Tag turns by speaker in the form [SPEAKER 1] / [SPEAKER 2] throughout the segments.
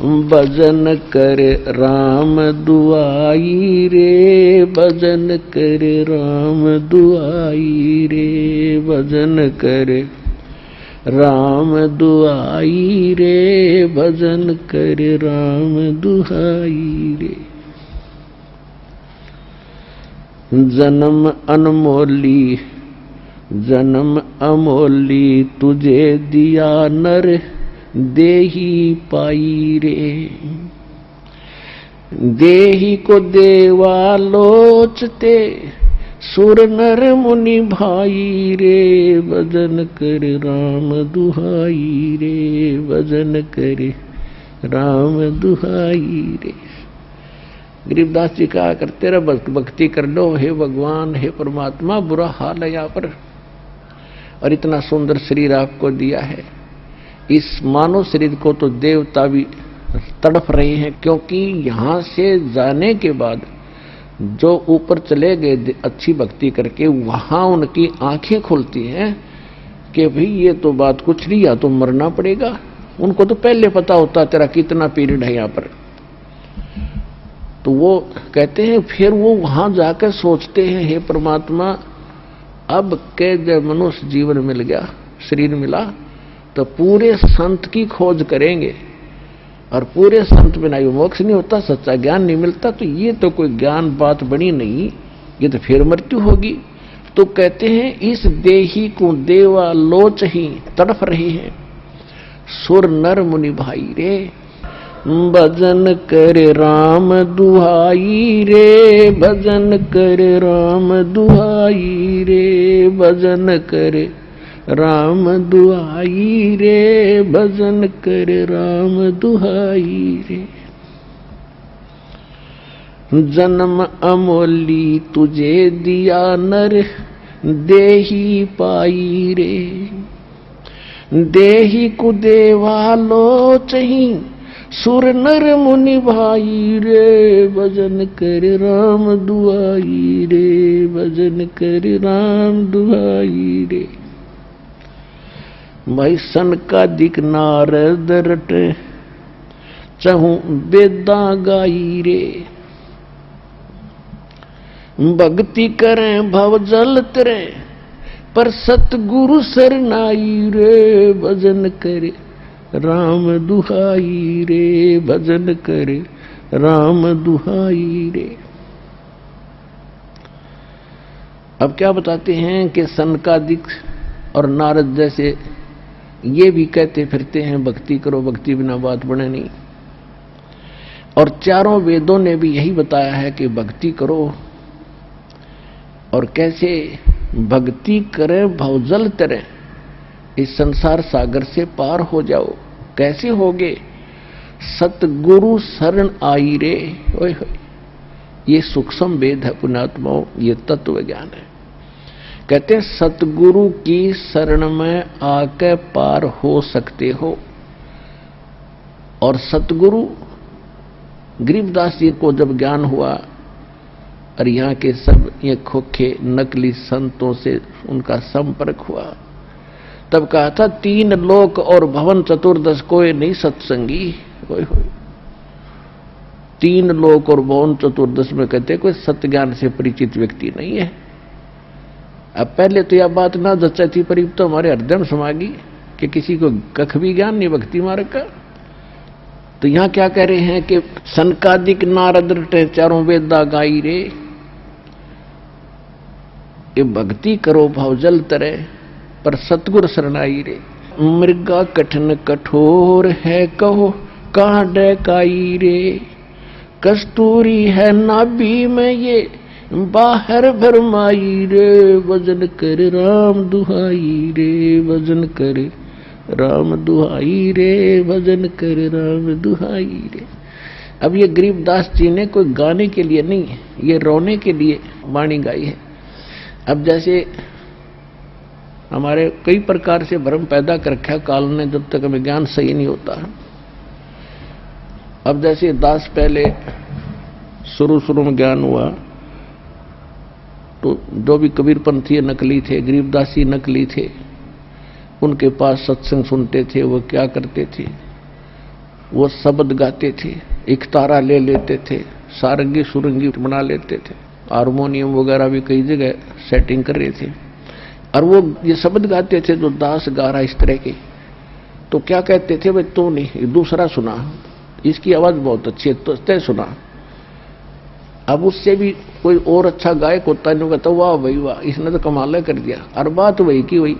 [SPEAKER 1] भजन कर राम दुआई रे, भजन कर राम दुआई रे, भजन कर राम दुआई रे, भजन कर राम दुआई रे। जन्म अनमोली जन्म अमोली तुझे दिया नर देही पाई रे, देही को देवा लोचते सुर नर मुनि भाई रे, भजन कर राम दुहाई रे, भजन कर राम दुहाई रे। गरीबदास जी कहा करते रहे भक्ति कर लो हे भगवान, हे परमात्मा, बुरा हाल है यहाँ पर और इतना सुंदर शरीर आपको दिया है। इस मानव शरीर को तो देवता भी तड़प रहे हैं, क्योंकि यहाँ से जाने के बाद जो ऊपर चले गए अच्छी भक्ति करके, वहां उनकी आंखें खुलती हैं कि भाई ये तो बात कुछ नहीं, या तो मरना पड़ेगा। उनको तो पहले पता होता तेरा कितना पीरियड है यहाँ पर। तो वो कहते हैं फिर वो वहां जाकर सोचते हैं हे परमात्मा, अब के जब मनुष्य जीवन मिल गया, शरीर मिला, तो पूरे संत की खोज करेंगे और पूरे संत बिना मोक्ष नहीं होता, सच्चा ज्ञान नहीं मिलता। तो ये तो कोई ज्ञान बात बनी नहीं, ये तो फिर मृत्यु होगी। तो कहते हैं इस देही को देवा लोच ही तड़प रही है, सुर नर मुनि भाई रे, भजन कर राम दुहाई रे, भजन कर राम दुहाई रे, भजन कर राम दुहाई रे, भजन कर राम दुहाई रे। जन्म अमोली तुझे दिया नर देही पाई रे, देही को देवा लोचही सुर नर मुनि भाई रे, भजन कर राम दुआई रे, भजन कर राम दुआई रे। भाई सन का दिक नारद रट चहु बेदा गाई रे, भक्ति करें भव जल तरे पर सतगुरु सरनाई रे, भजन करे राम दुहाई रे, भजन करे राम दुहाई रे। अब क्या बताते हैं कि सनकादिक और नारद जैसे ये भी कहते फिरते हैं भक्ति करो, भक्ति बिना बात बने नहीं। और चारों वेदों ने भी यही बताया है कि भक्ति करो, और कैसे भक्ति करें भवजल तरें, इस संसार सागर से पार हो जाओ। कैसे होगे? सतगुरु शरण आई रे। ओए होए, ये सूक्ष्म वेद है पुण्यात्माओं, ये तत्व ज्ञान है। कहते हैं सतगुरु की शरण में आके पार हो सकते हो। और सतगुरु गरीबदास जी को जब ज्ञान हुआ और यहाँ के सब ये खोखे नकली संतों से उनका संपर्क हुआ, तब कहा था 3 लोक और भवन चतुर्दश कोई नहीं सत्संगी। होय होय, 3 लोक और भवन चतुर्दश में कहते कोई सत्य ज्ञान से परिचित व्यक्ति नहीं है। अब पहले तो यह बात ना जच्चा थी, पर तो हमारे हृदय में समा गई कि किसी को कख भी ज्ञान नहीं भक्ति मार्ग का। तो यहां क्या कह रहे हैं कि सनकादिक नारद रटे चारों वेदा गाई रे, ये भक्ति करो भवजल तरे पर सतगुर शरणाई रे। मृगा कठिन कठोर है कहो कहाँ डकाई रे, कस्तूरी है नाभि में ये बाहर भरमाई रे, भजन कर राम दुहाई रे, भजन कर राम दुहाई रे, भजन कर राम दुहाई रे। अब ये गरीबदास जी ने कोई गाने के लिए नहीं, ये रोने के लिए वाणी गाई है। अब जैसे हमारे कई प्रकार से भ्रम पैदा कर रखा काल ने, जब तक हमें ज्ञान सही नहीं होता। अब जैसे दास पहले शुरू में ज्ञान हुआ तो जो भी कबीरपंथी नकली थे, गरीबदासी नकली थे, उनके पास सत्संग सुनते थे। वो क्या करते थे, वो शब्द गाते थे, एक तारा ले लेते थे, सारंगी सुरंगी बना लेते थे, हारमोनियम वगैरह भी कई जगह सेटिंग कर रहे थे, और वो ये शब्द गाते थे जो दास गा रहा इस तरह के। तो क्या कहते थे, भाई तो नहीं, दूसरा सुना, इसकी आवाज बहुत अच्छी है, तो तय सुना। अब उससे भी कोई और अच्छा गायक होता नहीं, कहता वाह भाई वाह, इसने तो कमाल कर दिया, और बात वही की वही।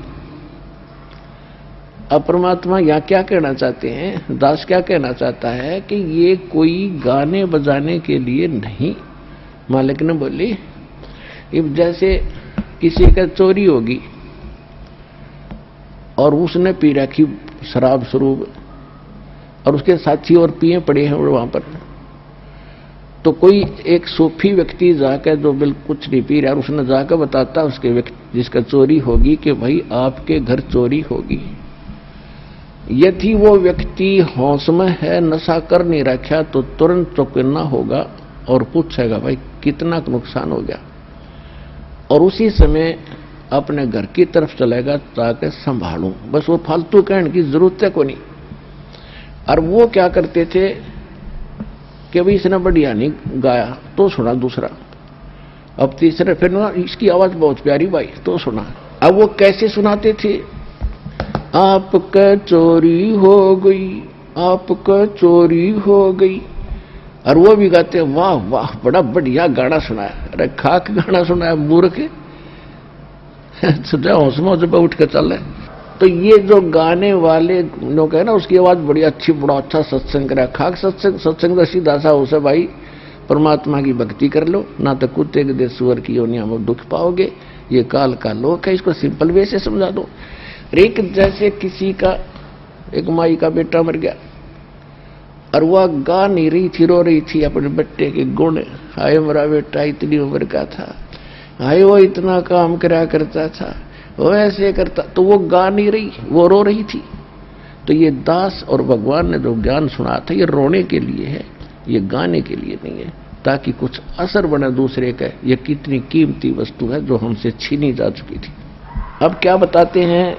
[SPEAKER 1] अब परमात्मा यहाँ क्या कहना चाहते हैं, दास क्या कहना चाहता है कि ये कोई गाने बजाने के लिए नहीं। मालिक ने बोली, अब जैसे किसी का चोरी होगी और उसने पी रखी शराब स्वरूप, और उसके साथी और पिए पड़े हैं वहां पर, तो कोई एक सूफी व्यक्ति जाकर जो बिल्कुल कुछ नहीं पी रहा, उसने जाकर बताता उसके व्यक्ति जिसका चोरी होगी कि भाई आपके घर चोरी होगी। यदि वो व्यक्ति होश में है, नशा कर नहीं रखा, तो तुरंत चौकन्ना होगा और पूछेगा भाई कितना नुकसान हो गया, और उसी समय अपने घर की तरफ चलेगा ताकि संभालूं। बस वो फालतू कहने की जरूरत है को नहीं। और वो क्या करते थे कि भाई इसने बढ़िया नहीं गाया, तो सुना दूसरा, अब तीसरे, फिर ना इसकी आवाज बहुत प्यारी भाई, तो सुना। अब वो कैसे सुनाते थे, आपका चोरी हो गई, आपका चोरी हो गई, और वो भी गाते वाह वाह बड़ा बढ़िया गाना सुनाया। अरे खाक गाना सुनाया मूर्ख, हौसला जब उठ के चल रहे। तो ये जो गाने वाले लोग है ना, उसकी आवाज बड़ी अच्छी, बड़ा अच्छा सत्संग करा, खाक सत्संग तो सीधा सा हो से भाई परमात्मा की भक्ति कर लो, ना तो कुत्ते के देश सुअर की योनिया में दुख पाओगे, ये काल का लोक है। इसको सिंपल वे से समझा दो। एक जैसे किसी का एक माई का बेटा मर गया, और वह गा नहीं रही थी, रो रही थी अपने बेटे के गुण, हाय मेरा बेटा इतनी उम्र का था, हाय वो इतना काम करा करता था, वो ऐसे करता, तो वो गा नहीं रही, वो रो रही थी। तो ये दास और भगवान ने जो ज्ञान सुना था, ये रोने के लिए है, ये गाने के लिए नहीं है, ताकि कुछ असर बने दूसरे का। ये कितनी कीमती वस्तु है जो हमसे छीनी जा चुकी थी। अब क्या बताते हैं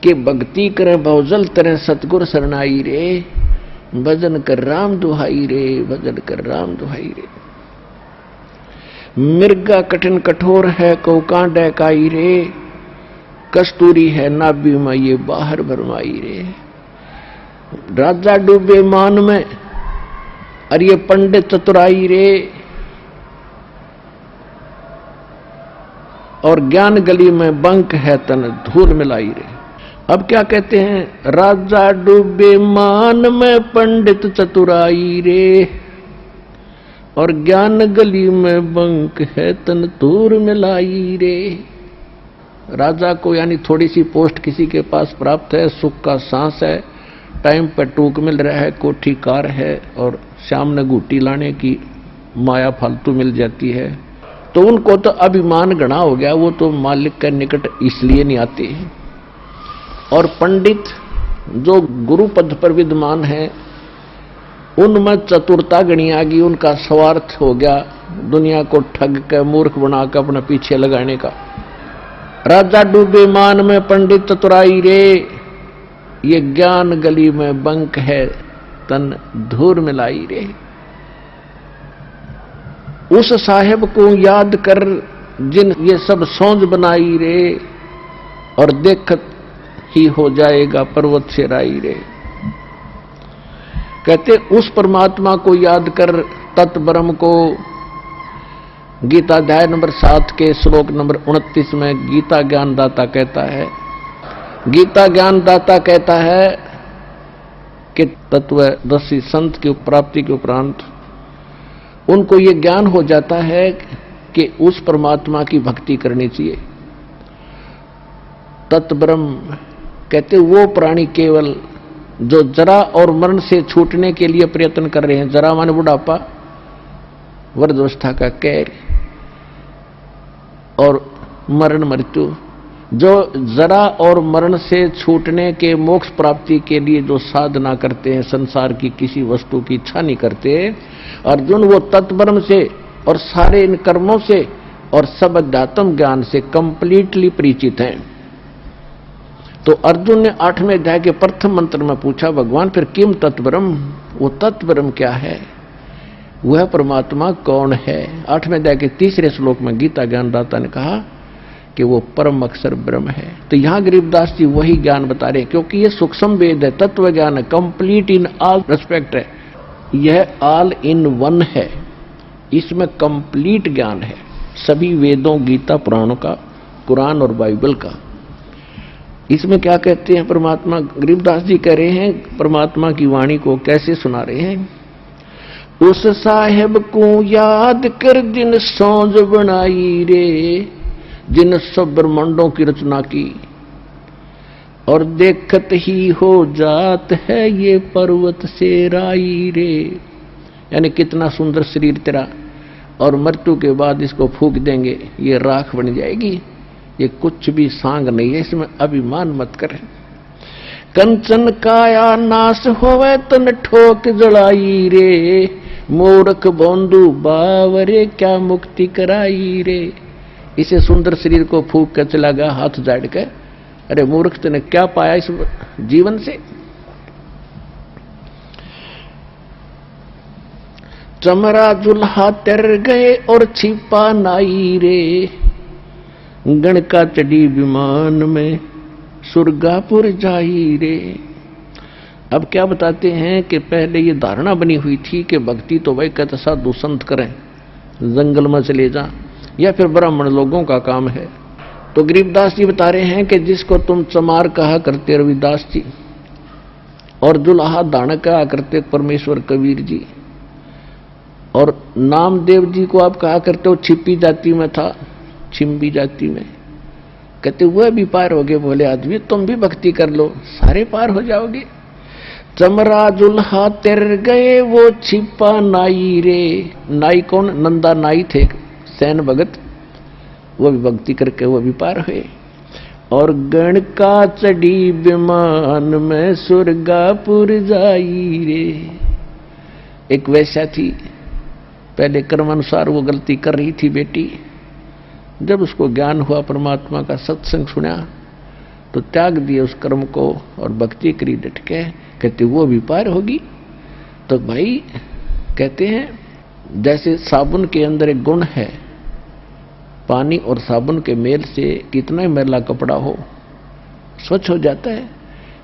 [SPEAKER 1] कि भक्ति करें बहुजल तरह सतगुर शरणाई रे, भजन कर राम दुहाई रे, भजन कर राम दुहाई रे। मिर्गा कठिन कठोर है को कांडे काई रे, कस्तूरी है नाभि में ये बाहर भरमाई रे। राजा डूबे मान में और ये पंडित चतुराई रे, और ज्ञान गली में बंक है तन धूल मिलाई रे। अब क्या कहते हैं, राजा डूबे मान में पंडित चतुराई रे, और ज्ञान गली में बंक है तन धूल मिलाई रे। राजा को यानी थोड़ी सी पोस्ट किसी के पास प्राप्त है, सुख का सांस है, टाइम पर टूक मिल रहा है, कोठी कार है, और सामने घूटी लाने की माया फालतू मिल जाती है, तो उनको तो अभिमान गणा हो गया, वो तो मालिक के निकट इसलिए नहीं आते। और पंडित जो गुरु पद पर विद्यमान है, उनमें चतुरता गणी आ गई, उनका स्वार्थ हो गया दुनिया को ठग कर मूर्ख बनाकर अपने पीछे लगाने का। राजा डूबे मान में पंडित चतुराई रे, ये ज्ञान गली में बंक है तन धूर मिलाई रे। उस साहेब को याद कर जिन ये सब सोच बनाई रे, और देखत ही हो जाएगा पर्वत से राई रे। कहते उस परमात्मा को याद कर, तत् ब्रह्म को। गीता अध्याय नंबर 7 के श्लोक नंबर 29 में गीता ज्ञानदाता कहता है, गीता ज्ञानदाता कहता है कि तत्वदर्शी संत की प्राप्ति के उपरांत उनको ये ज्ञान हो जाता है कि उस परमात्मा की भक्ति करनी चाहिए। तत्ब्रह्म कहते वो प्राणी केवल जो जरा और मरण से छूटने के लिए प्रयत्न कर रहे हैं। जरा माने बुढ़ापा, वृद्धावस्था का कैर, और मरण मृत्यु, जो जरा और मरण से छूटने के मोक्ष प्राप्ति के लिए जो साधना करते हैं, संसार की किसी वस्तु की इच्छा नहीं करते। अर्जुन वो तत्ब्रह्म से और सारे इन कर्मों से और सब अध्यात्म ज्ञान से कंप्लीटली परिचित हैं। तो अर्जुन ने 8वें अध्याय के प्रथम मंत्र में पूछा, भगवान फिर किम तत्ब्रह्म, वो तत्ब्रह्म क्या है, वह परमात्मा कौन है। 8वें अध्याय के 3रे श्लोक में गीता ज्ञानदाता ने कहा कि वो परम अक्षर ब्रह्म है। तो यहां गरीबदास जी वही ज्ञान बता रहे हैं, क्योंकि ये सूक्ष्म वेद है, तत्व ज्ञान है, कंप्लीट इन ऑल रेस्पेक्ट है, यह ऑल इन वन है, इसमें कंप्लीट ज्ञान है सभी वेदों, गीता, पुराणों का, कुरान और बाइबल का। इसमें क्या कहते हैं परमात्मा, गरीबदास जी कह रहे हैं परमात्मा की वाणी को कैसे सुना रहे हैं। उस साहेब को याद कर जिन सौंज बनाई रे, जिन सब ब्रह्मांडों की रचना की, और देखत ही हो जात है ये पर्वत से राई रे। यानी कितना सुंदर शरीर तेरा, और मृत्यु के बाद इसको फूंक देंगे, ये राख बन जाएगी, ये कुछ भी सांग नहीं है, इसमें अभिमान मत कर। कंचन काया नाश होवे तन ठोक जलाई रे, मूर्ख बंधु बावरे क्या मुक्ति कराई रे। इसे सुंदर शरीर को फूंक कर चला गया हाथ जाड़ के, अरे मूर्ख तूने क्या पाया इस जीवन से। चमरा जुल्हा तर गए और छिपा नाई रे, गणका चढ़ी विमान में सुरगापुर जाई रे। अब क्या बताते हैं कि पहले ये धारणा बनी हुई थी कि भक्ति तो वही कहते साधु संत करें, जंगल में चले जा, या फिर ब्राह्मण लोगों का काम है। तो गरीबदास जी बता रहे हैं कि जिसको तुम चमार कहा करते रविदास जी, और दुल्हा दान कहा करते परमेश्वर कबीर जी, और नामदेव जी को आप कहा करते हो छिपी जाति में था, छिम्बी जाति में, कहते वह भी पार हो गए। बोले आदमी तुम भी भक्ति कर लो, सारे पार हो जाओगे। चमरा जुल्हा तर गए वो छिपा नाई रे। नाई कौन? नंदा नाई थे, सैन भगत, वो भी भक्ति करके वो भी पार हुए। और गण का चढ़ी विमान में सुरगापुर जाई रे। एक वैसा थी, पहले कर्मानुसार वो गलती कर रही थी बेटी, जब उसको ज्ञान हुआ परमात्मा का, सत्संग सुना, तो त्याग दिए उस कर्म को और भक्ति करी डट के, कहते वो भी पार होगी। तो भाई कहते हैं जैसे साबुन के अंदर एक गुण है, पानी और साबुन के मेल से कितना ही मैला कपड़ा हो स्वच्छ हो जाता है,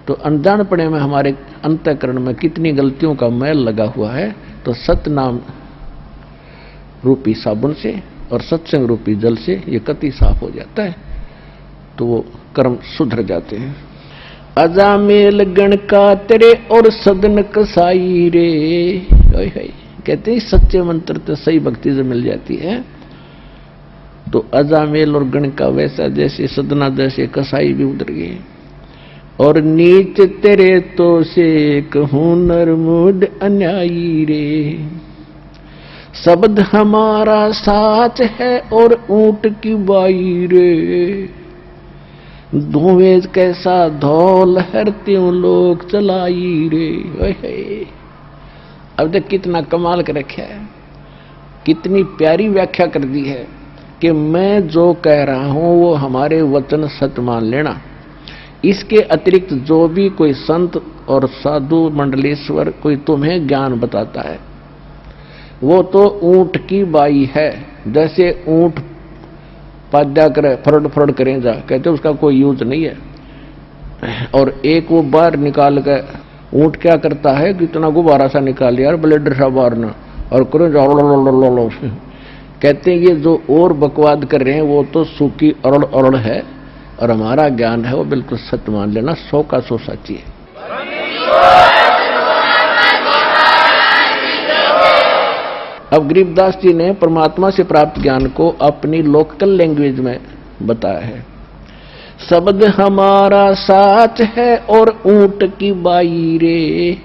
[SPEAKER 1] तो अनजानपने में हमारे अंतःकरण में कितनी गलतियों का मैल लगा हुआ है, तो सतनाम रूपी साबुन से और सत्संग रूपी जल से ये कति साफ हो जाता है, तो वो कर्म सुधर जाते हैं। अजामेल गण का तेरे और सदन कसाई रे। कहते हैं सच्चे मंत्र तो सही भक्ति से मिल जाती है। तो अजामेल और गण का वैसा जैसे सदना जैसे कसाई भी उतर गए। और नीच तेरे तो से कहूं नरमुड अन्यायी रे, शब्द हमारा साच है और ऊंट की बाई रे, धुएं कैसा धौल हर त्यों लोग चलाई रे। अब तक कितना कमाल कर रखा है, कितनी प्यारी व्याख्या कर दी है कि मैं जो कह रहा हूं वो हमारे वचन सत्य मान लेना। इसके अतिरिक्त जो भी कोई संत और साधु मंडलेश्वर कोई तुम्हें ज्ञान बताता है, वो तो ऊंट की बाई है। जैसे ऊंट पाद्या करे, फरड फरड करें जा, कहते उसका कोई यूज नहीं है। और एक वो बाहर निकाल के ऊंट क्या करता है, कितना गुब्बारा सा निकाल लिया ब्लेडर सा बाहर ना, और करो लो। कहते हैं ये जो और बकवाद कर रहे हैं वो तो सूखी अरड़ अरड़ है, और हमारा ज्ञान है वो बिल्कुल सत्य मान लेना, 100 का 100 सच्ची है। अब गरीबदास जी ने परमात्मा से प्राप्त ज्ञान को अपनी लोकल लैंग्वेज में बताया है। शब्द हमारा साच है और ऊंट की बाई रे,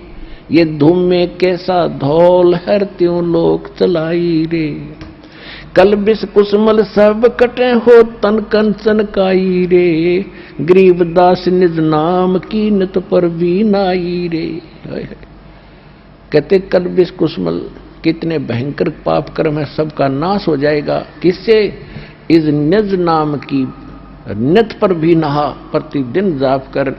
[SPEAKER 1] ये धूम में कैसा धौल हर त्यों लोग चलाई रे, कल बिस कुसमल सब कटे हो तन कंचन काई रे, गरीबदास निज नाम की नित पर भी नाई रे। कहते कल बिस कुसमल, कितने भयंकर पाप कर्म है, सबका नाश हो जाएगा। किससे? इस निज नाम की नित पर भी नहा, प्रतिदिन जाप कर।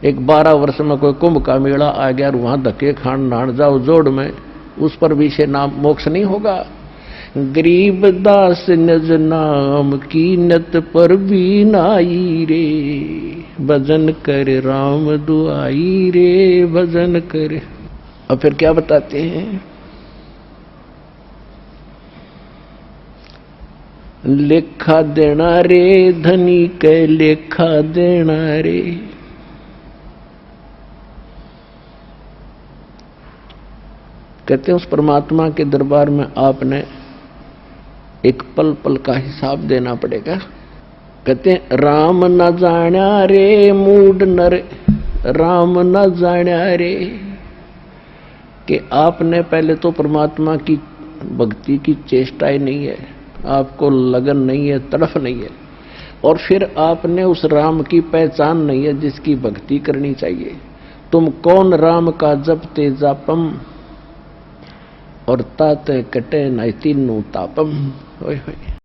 [SPEAKER 1] एक 12 वर्ष में कोई कुंभ का मेला आ गया और वहां धक्के खान नान जाओ जोड़ में, उस पर भी से नाम मोक्ष नहीं होगा। गरीब दास निज नाम की नत पर भी नाई रे, भजन कर राम दुआई रे, भजन कर। और फिर क्या बताते हैं, लेखा देना रे धनी के लेखा देना रे। कहते हैं उस परमात्मा के दरबार में आपने एक पल पल का हिसाब देना पड़ेगा। कहते हैं राम न जाना रे मूड नर, राम न जाना रे, कि आपने पहले तो परमात्मा की भक्ति की चेष्टा ही नहीं है, आपको लगन नहीं है, तड़फ नहीं है, और फिर आपने उस राम की पहचान नहीं है जिसकी भक्ति करनी चाहिए। तुम कौन राम का जपते जापम, और ताते कटे न तीनों तापम। ओए होए।